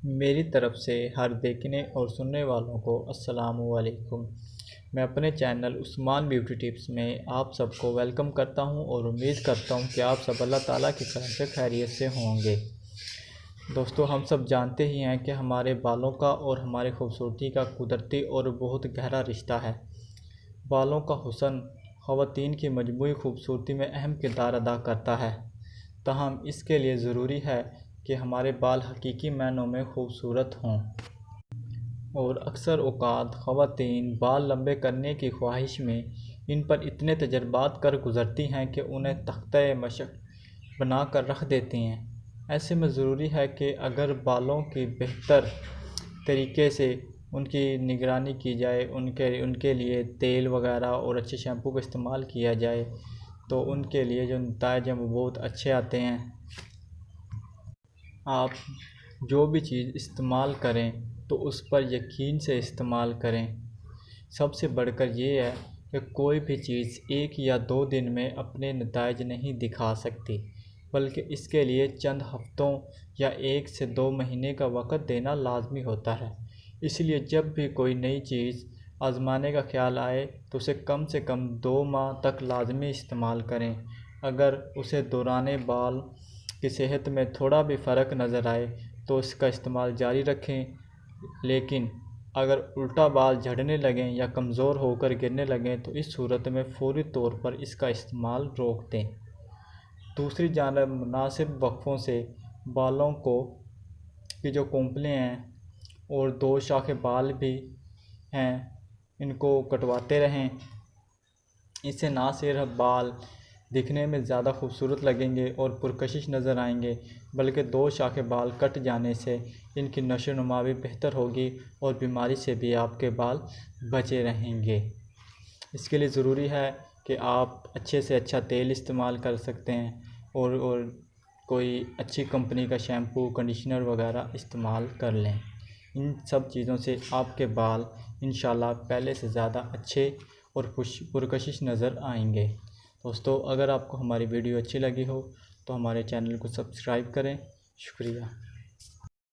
میری طرف سے ہر دیکھنے اور سننے والوں کو السلام علیکم۔ میں اپنے چینل عثمان بیوٹی ٹپس میں آپ سب کو ویلکم کرتا ہوں اور امید کرتا ہوں کہ آپ سب اللہ تعالیٰ کی کرم سے خیریت سے ہوں گے۔ دوستو، ہم سب جانتے ہی ہیں کہ ہمارے بالوں کا اور ہماری خوبصورتی کا قدرتی اور بہت گہرا رشتہ ہے۔ بالوں کا حسن خواتین کی مجموعی خوبصورتی میں اہم کردار ادا کرتا ہے، تاہم اس کے لیے ضروری ہے کہ ہمارے بال حقیقی معنوں میں خوبصورت ہوں، اور اکثر اوقات خواتین بال لمبے کرنے کی خواہش میں ان پر اتنے تجربات کر گزرتی ہیں کہ انہیں تختہ مشق بنا کر رکھ دیتی ہیں۔ ایسے میں ضروری ہے کہ اگر بالوں کی بہتر طریقے سے ان کی نگرانی کی جائے، ان کے لیے تیل وغیرہ اور اچھے شیمپو کا استعمال کیا جائے تو ان کے لیے جو نتائج ہیں وہ بہت اچھے آتے ہیں۔ آپ جو بھی چیز استعمال کریں تو اس پر یقین سے استعمال کریں۔ سب سے بڑھ کر یہ ہے کہ کوئی بھی چیز 1 یا 2 دن میں اپنے نتائج نہیں دکھا سکتی، بلکہ اس کے لیے چند ہفتوں یا 1 سے 2 مہینے کا وقت دینا لازمی ہوتا ہے۔ اس لیے جب بھی کوئی نئی چیز آزمانے کا خیال آئے تو اسے کم سے کم 2 ماہ تک لازمی استعمال کریں۔ اگر اسے دوران بال کی صحت میں تھوڑا بھی فرق نظر آئے تو اس کا استعمال جاری رکھیں، لیکن اگر الٹا بال جھڑنے لگیں یا کمزور ہو کر گرنے لگیں تو اس صورت میں فوری طور پر اس کا استعمال روک دیں۔ دوسری جانب مناسب وقفوں سے بالوں کی جو کونپلیں ہیں اور 2 شاخ بال بھی ہیں ان کو کٹواتے رہیں۔ اس سے نہ صرف بال دکھنے میں زیادہ خوبصورت لگیں گے اور پرکشش نظر آئیں گے، بلکہ 2 شاخ بال کٹ جانے سے ان کی نشو و نما بھی بہتر ہوگی اور بیماری سے بھی آپ کے بال بچے رہیں گے۔ اس کے لیے ضروری ہے کہ آپ اچھے سے اچھا تیل استعمال کر سکتے ہیں اور کوئی اچھی کمپنی کا شیمپو، کنڈیشنر وغیرہ استعمال کر لیں۔ ان سب چیزوں سے آپ کے بال انشاءاللہ پہلے سے زیادہ اچھے اور پرکشش نظر آئیں گے۔ دوستو، اگر آپ کو ہماری ویڈیو اچھی لگی ہو تو ہمارے چینل کو سبسکرائب کریں۔ شکریہ۔